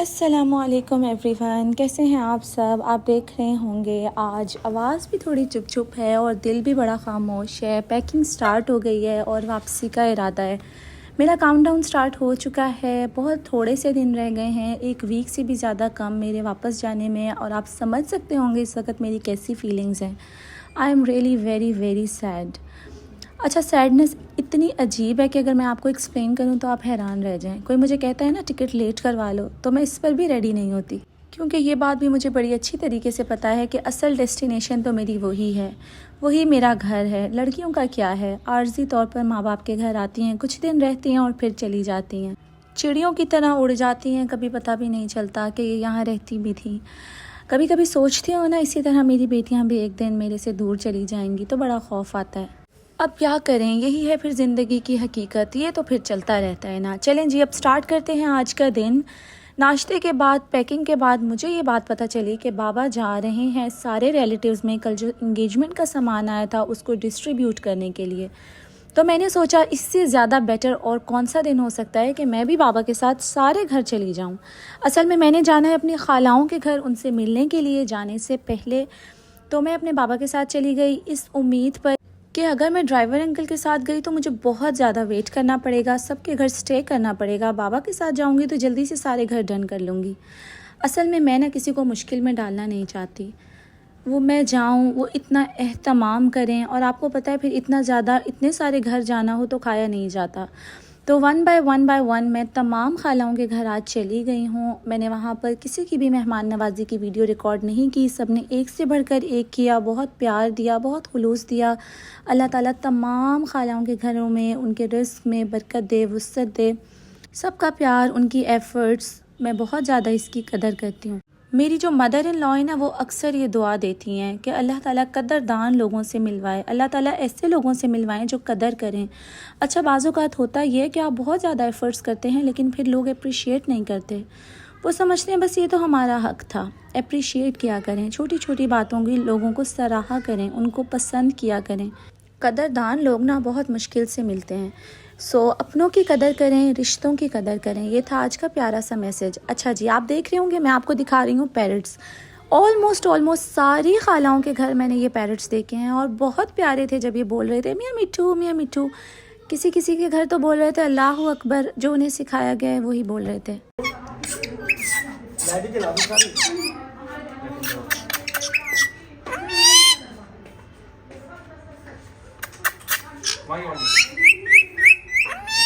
अस्सलामुअलैकुम एवरीवन, कैसे हैं आप सब। आप देख रहे होंगे आज आवाज़ भी थोड़ी चुप चुप है और दिल भी बड़ा खामोश है। पैकिंग स्टार्ट हो गई है और वापसी का इरादा है। मेरा काउंटडाउन स्टार्ट हो चुका है। बहुत थोड़े से दिन रह गए हैं, एक वीक से भी ज़्यादा कम मेरे वापस जाने में। और आप समझ सकते होंगे इस वक्त मेरी कैसी फीलिंग्स हैं। I am really very very sad. अच्छा, सैडनेस इतनी अजीब है कि अगर मैं आपको एक्सप्लेन करूं तो आप हैरान रह जाएं। कोई मुझे कहता है ना टिकट लेट करवा लो, तो मैं इस पर भी रेडी नहीं होती, क्योंकि ये बात भी मुझे बड़ी अच्छी तरीके से पता है कि असल डेस्टिनेशन तो मेरी वही है, वही मेरा घर है। लड़कियों का क्या है, आर्जी तौर पर माँ बाप के घर आती हैं, कुछ दिन रहती हैं और फिर चली जाती हैं। चिड़ियों की तरह उड़ जाती हैं, कभी पता भी नहीं चलता कि ये यहाँ रहती भी थी। कभी कभी सोचती हूँ ना, इसी तरह मेरी बेटियाँ भी एक दिन मेरे से दूर चली जाएंगी तो बड़ा खौफ आता है। अब क्या करें, यही है फिर ज़िंदगी की हकीकत। ये तो फिर चलता रहता है ना। चलें जी, अब स्टार्ट करते हैं आज का दिन। नाश्ते के बाद, पैकिंग के बाद मुझे ये बात पता चली कि बाबा जा रहे हैं सारे रिलेटिव्स में कल जो इंगेजमेंट का सामान आया था उसको डिस्ट्रीब्यूट करने के लिए। तो मैंने सोचा इससे ज़्यादा बेटर और कौन सा दिन हो सकता है कि मैं भी बाबा के साथ सारे घर चली जाऊं। असल में मैंने जाना है अपनी खालाओं के घर, उनसे मिलने के लिए। जाने से पहले तो मैं अपने बाबा के साथ चली गई इस उम्मीद पर कि अगर मैं ड्राइवर अंकल के साथ गई तो मुझे बहुत ज़्यादा वेट करना पड़ेगा, सबके घर स्टे करना पड़ेगा। बाबा के साथ जाऊंगी तो जल्दी से सारे घर डन कर लूँगी। असल में मैं ना किसी को मुश्किल में डालना नहीं चाहती। वो मैं जाऊं, वो इतना एहतमाम करें, और आपको पता है फिर इतना ज़्यादा इतने सारे घर जाना हो तो खाया नहीं जाता। तो वन बाय वन मैं तमाम खालाओं के घर आज चली गई हूँ। मैंने वहाँ पर किसी की भी मेहमान नवाजी की वीडियो रिकॉर्ड नहीं की। सब ने एक से बढ़कर एक किया, बहुत प्यार दिया, बहुत खुलूस दिया। अल्लाह ताला तमाम खालाओं के घरों में उनके रिस्क में बरकत दे, वुसअत दे। सबका प्यार, उनकी एफ़र्ट्स, मैं बहुत ज़्यादा इसकी कदर करती हूँ। मेरी जो मदर इन लॉ है ना, वो अक्सर ये दुआ देती हैं कि अल्लाह ताला कदरदान लोगों से मिलवाए, अल्लाह ताला ऐसे लोगों से मिलवाएं जो कदर करें। अच्छा, बाज़ औक़ात होता ये है कि आप बहुत ज़्यादा एफ़र्ट्स करते हैं लेकिन फिर लोग अप्रिशिएट नहीं करते। वो समझते हैं बस ये तो हमारा हक़ था। अप्रिशिएट किया करें, छोटी छोटी बातों की लोगों को सराहा करें, उनको पसंद किया करें। कदरदान लोग ना बहुत मुश्किल से मिलते हैं। अपनों की कदर करें, रिश्तों की कदर करें। ये था आज का प्यारा सा मैसेज। अच्छा जी, आप देख रहे होंगे मैं आपको दिखा रही हूँ पैरट्स। ऑलमोस्ट सारी खालाओं के घर मैंने ये पैरट्स देखे हैं और बहुत प्यारे थे जब ये बोल रहे थे मियाँ मिट्ठू मियाँ मिट्ठू। किसी किसी के घर तो बोल रहे थे अल्लाह अकबर, जो उन्हें सिखाया गया है वही बोल रहे थे।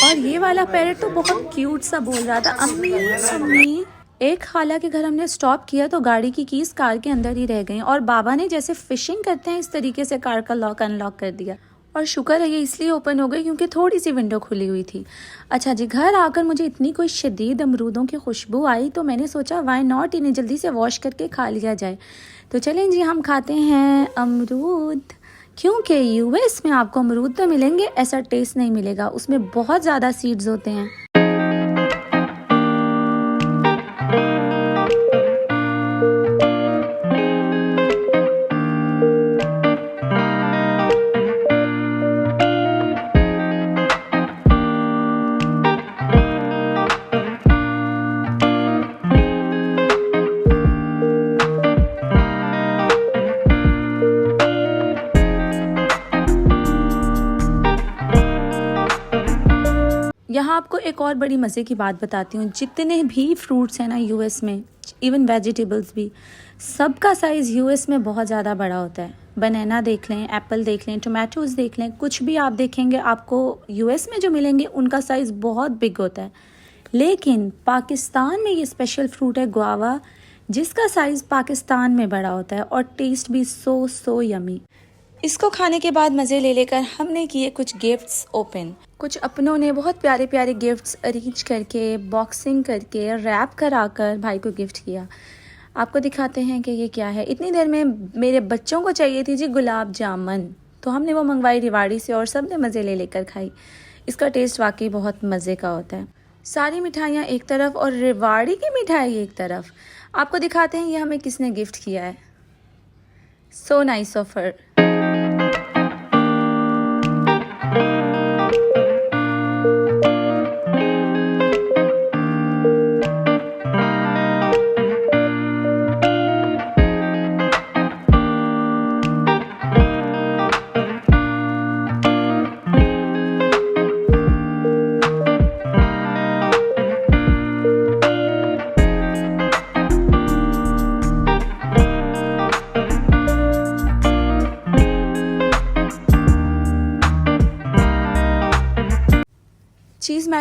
और ये वाला पैरट तो बहुत क्यूट सा बोल रहा था अम्मी अम्मी। एक खाला के घर हमने स्टॉप किया तो गाड़ी की कीज कार के अंदर ही रह गई और बाबा ने जैसे फिशिंग करते हैं इस तरीके से कार का लॉक अनलॉक कर दिया। और शुक्र है ये इसलिए ओपन हो गई क्योंकि थोड़ी सी विंडो खुली हुई थी। अच्छा जी, घर आकर मुझे इतनी कोई शदीद अमरूदों की खुशबू आई तो मैंने सोचा वाई नॉट, इन्हें जल्दी से वॉश करके खा लिया जाए। तो चलें जी, हम खाते हैं अमरूद। क्योंकि यूएस में आपको अमरूद तो मिलेंगे, ऐसा टेस्ट नहीं मिलेगा, उसमें बहुत ज़्यादा सीड्स होते हैं। यहाँ आपको एक और बड़ी मज़े की बात बताती हूँ। जितने भी फ्रूट्स हैं ना यूएस में, इवन वेजिटेबल्स भी, सबका साइज़ यूएस में बहुत ज़्यादा बड़ा होता है। बनाना देख लें, एप्पल देख लें, टोमेटोज़ देख लें, कुछ भी आप देखेंगे आपको यूएस में जो मिलेंगे उनका साइज़ बहुत बिग होता है। लेकिन पाकिस्तान में ये स्पेशल फ्रूट है गुआवा, जिसका साइज़ पाकिस्तान में बड़ा होता है और टेस्ट भी सो यमी। इसको खाने के बाद मज़े ले लेकर हमने किए कुछ गिफ्ट्स ओपन। कुछ अपनों ने बहुत प्यारे प्यारे गिफ्ट्स अरेंज करके, बॉक्सिंग करके, रैप कराकर भाई को गिफ्ट किया। आपको दिखाते हैं कि ये क्या है। इतनी देर में मेरे बच्चों को चाहिए थी जी गुलाब जामुन, तो हमने वो मंगवाई रिवाड़ी से और सब ने मज़े ले लेकर खाई। इसका टेस्ट वाकई बहुत मज़े का होता है। सारी मिठाइयाँ एक तरफ और रिवाड़ी की मिठाई एक तरफ। आपको दिखाते हैं ये हमें किसने गिफ्ट किया है। So nice of her.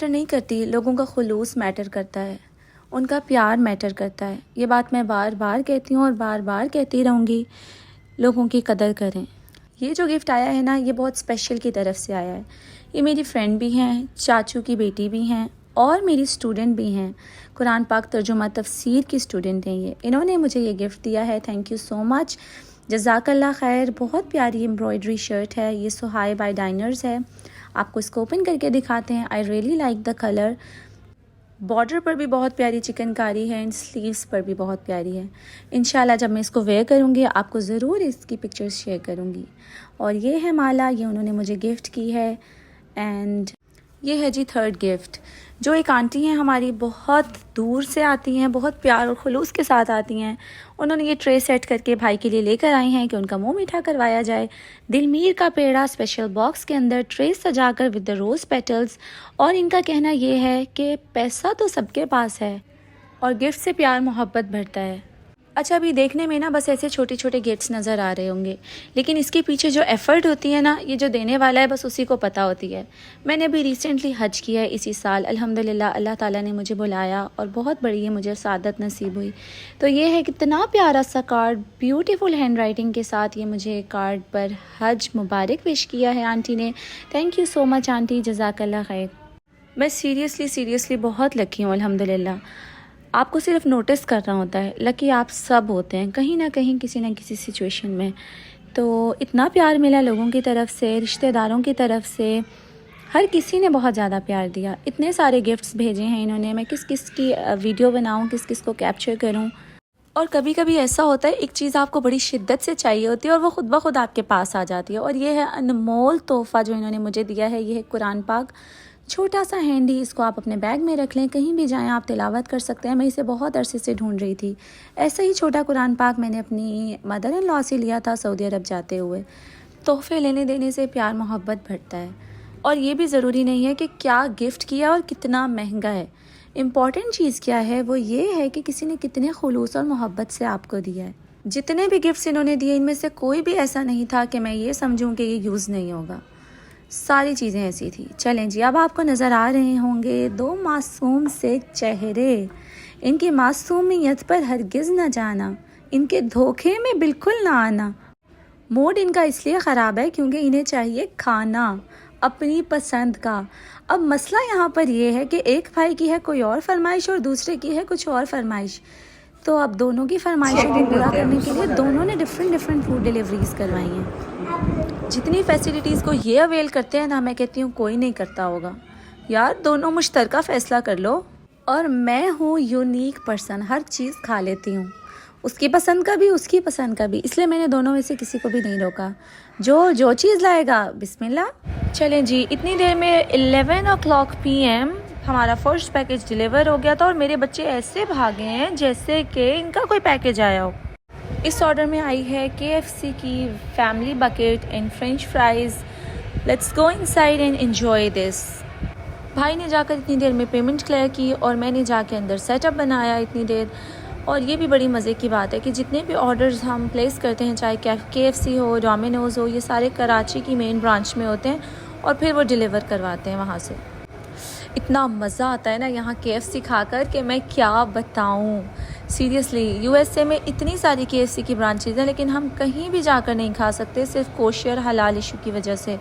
Matter नहीं करती, लोगों का खुलूस मैटर करता है, उनका प्यार मैटर करता है। ये बात मैं बार बार कहती हूँ और बार बार कहती रहूँगी। लोगों की कदर करें। ये जो गिफ्ट आया है ना, ये बहुत स्पेशल की तरफ से आया है। ये मेरी फ्रेंड भी हैं, चाचू की बेटी भी हैं और मेरी स्टूडेंट भी हैं। कुरान पाक तर्जुमा तफसीर की स्टूडेंट हैं ये। इन्होंने मुझे ये गिफ्ट दिया है। थैंक यू सो मच, जज़ाकल्लाह खैर। बहुत प्यारी एम्ब्रॉयडरी शर्ट है ये, सुहाई बाय डाइनर्स है। आपको इसको ओपन करके दिखाते हैं। I really like the colour. Border पर भी बहुत प्यारी चिकनकारी है एंड स्लीव्स पर भी बहुत प्यारी है। इंशाल्लाह जब मैं इसको वेयर करूँगी आपको ज़रूर इसकी पिक्चर्स शेयर करूँगी। और ये है माला, ये उन्होंने मुझे गिफ्ट की है। एंड ये है जी थर्ड गिफ्ट, जो एक आंटी हैं हमारी, बहुत दूर से आती हैं, बहुत प्यार और खुलूस के साथ आती हैं। उन्होंने ये ट्रे सेट करके भाई के लिए लेकर आई हैं कि उनका मुंह मीठा करवाया जाए। दिलमीर का पेड़ा स्पेशल बॉक्स के अंदर ट्रे सजाकर विद द रोज़ पेटल्स। और इनका कहना ये है कि पैसा तो सबके पास है और गिफ्ट से प्यार मोहब्बत बढ़ता है। अच्छा, अभी देखने में ना बस ऐसे छोटे छोटे गिफ्ट्स नज़र आ रहे होंगे, लेकिन इसके पीछे जो एफ़र्ट होती है ना, ये जो देने वाला है बस उसी को पता होती है। मैंने अभी रिसेंटली हज किया है इसी साल, अल्हम्दुलिल्लाह अल्लाह ताला ने मुझे बुलाया और बहुत बड़ी है मुझे सादत नसीब हुई। तो ये है कितना प्यारा सा कार्ड, ब्यूटीफुल हैंड राइटिंग के साथ ये मुझे कार्ड पर हज मुबारक विश किया है आंटी ने। Thank you so much aunty, जज़ाकल्लाह खैर। मैं सीरियसली बहुत लकी हूँ अल्हम्दुलिल्लाह। आपको सिर्फ नोटिस करना होता है, लकी आप सब होते हैं कहीं ना कहीं किसी न किसी सिचुएशन में। तो इतना प्यार मिला लोगों की तरफ से, रिश्तेदारों की तरफ से, हर किसी ने बहुत ज़्यादा प्यार दिया। इतने सारे गिफ्ट्स भेजे हैं इन्होंने, मैं किस किस की वीडियो बनाऊं, किस किस को कैप्चर करूं। और कभी कभी ऐसा होता है एक चीज़ आपको बड़ी शिद्दत से चाहिए होती है और वो खुद ब खुद आपके पास आ जाती है। और ये है अनमोल तोहफ़ा जो इन्होंने मुझे दिया है। ये है कुरान पाक, छोटा सा हैंडी। इसको आप अपने बैग में रख लें, कहीं भी जाएं आप तिलावत कर सकते हैं। मैं इसे बहुत अरसे से ढूंढ रही थी। ऐसा ही छोटा कुरान पाक मैंने अपनी मदर इन लॉ से लिया था सऊदी अरब जाते हुए। तोहफे लेने देने से प्यार मोहब्बत बढ़ता है। और ये भी ज़रूरी नहीं है कि क्या गिफ्ट किया और कितना महंगा है। इम्पॉर्टेंट चीज़ क्या है, वो ये है कि किसी ने कितने खुलूस और मोहब्बत से आपको दिया है। जितने भी गिफ्ट्स इन्होंने दिए, इनमें से कोई भी ऐसा नहीं था कि मैं ये समझूं कि ये यूज़ नहीं होगा। सारी चीज़ें ऐसी थी। चलें जी, अब आपको नज़र आ रहे होंगे दो मासूम से चेहरे। इनकी मासूमियत पर हरगिज़ न जाना, इनके धोखे में बिल्कुल ना आना। मूड इनका इसलिए ख़राब है क्योंकि इन्हें चाहिए खाना अपनी पसंद का। अब मसला यहाँ पर यह है कि एक भाई की है कोई और फरमाइश और दूसरे की है कुछ और फरमाइश। तो अब दोनों की फरमाइशों को पूरा करने के लिए दोनों ने डिफरेंट फूड डिलीवरीज़ करवाई हैं। जितनी फैसिलिटीज़ को ये अवेल करते हैं ना, मैं कहती हूँ कोई नहीं करता होगा। यार दोनों मुश्तरका फ़ैसला कर लो। और मैं हूँ यूनिक पर्सन, हर चीज़ खा लेती हूँ, उसकी पसंद का भी उसकी पसंद का भी, इसलिए मैंने दोनों में से किसी को भी नहीं रोका। जो चीज़ लाएगा बिस्मिल्लाह। चलें जी, इतनी देर में 11 PM हमारा फर्स्ट पैकेज डिलीवर हो गया था और मेरे बच्चे ऐसे भागे हैं जैसे कि इनका कोई पैकेज आया हो। इस ऑर्डर में आई है KFC की family bucket and French fries. Let's go inside and enjoy this. भाई ने जाकर इतनी देर में पेमेंट क्लियर की और मैंने जाके अंदर सेटअप बनाया इतनी देर। और ये भी बड़ी मज़े की बात है कि जितने भी ऑर्डर्स हम प्लेस करते हैं, चाहे KFC हो, डोमिनोज़ हो, ये सारे कराची की मेन ब्रांच में होते हैं और फिर वो डिलीवर करवाते हैं वहाँ से। इतना मज़ा आता है ना यहाँ KFC खाकर कि मैं क्या बताऊँ। सीरियसली USA में इतनी सारी KFC की ब्रांचेज़ हैं, लेकिन हम कहीं भी जाकर नहीं खा सकते, सिर्फ कोशियर हलाल इशू की वजह से।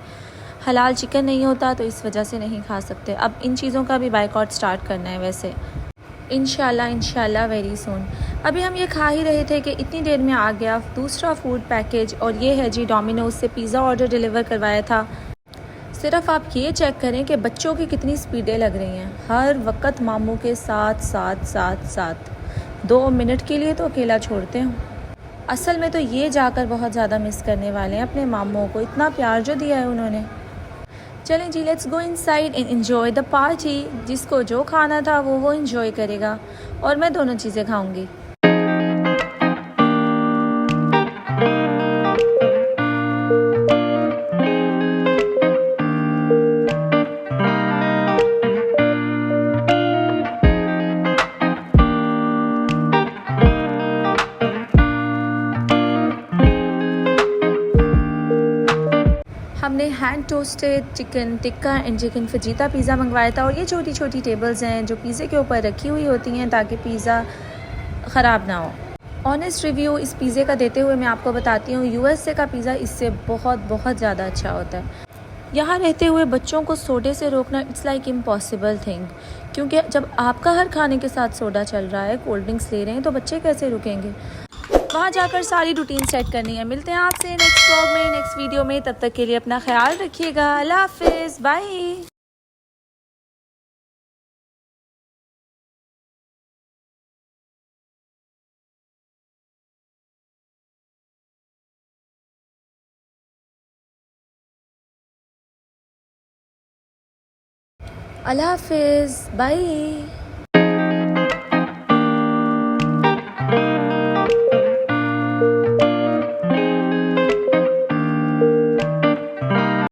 हलाल चिकन नहीं होता तो इस वजह से नहीं खा सकते। अब इन चीज़ों का भी बायकॉट स्टार्ट करना है वैसे, इंशाल्लाह वेरी सून। अभी हम ये खा ही रहे थे कि इतनी देर में आ गया दूसरा फूड पैकेज। और ये है जी डोमिनोज़ से पिज़्ज़ा ऑर्डर डिलीवर करवाया था। सिर्फ आप ये चेक करें कि बच्चों की कितनी स्पीडें लग रही हैं, हर वक्त मामू के साथ 2 मिनट के लिए तो अकेला छोड़ते हैं। असल में तो ये जाकर बहुत ज़्यादा मिस करने वाले हैं अपने मामू को, इतना प्यार जो दिया है उन्होंने। चलें जी, let's go inside and enjoy the party. जिसको जो खाना था वो एंजॉय करेगा और मैं दोनों चीज़ें खाऊंगी। हमने hand toasted chicken tikka and chicken fajita pizza मंगवाया था। और ये छोटी छोटी टेबल्स हैं जो पिज़्ज़े के ऊपर रखी हुई होती हैं ताकि पिज़्ज़ा ख़राब ना हो। ऑनेस्ट रिव्यू इस पिज़्ज़े का देते हुए मैं आपको बताती हूँ, यूएसए का पिज़्ज़ा इससे बहुत ज़्यादा अच्छा होता है। यहाँ रहते हुए बच्चों को सोडे से रोकना इट्स लाइक इम्पॉसिबल थिंग, क्योंकि जब आपका हर खाने के साथ सोडा चल रहा है, कोल्ड ड्रिंक्स ले रहे हैं, तो बच्चे कैसे रुकेंगे। वहाँ जाकर सारी रूटीन सेट करनी है। मिलते हैं आपसे नेक्स्ट व्लॉग में, नेक्स्ट वीडियो में। तब तक के लिए अपना ख्याल रखिएगा। अल्लाह हाफिज़, बाय। अल्लाह हाफिज़, बाय।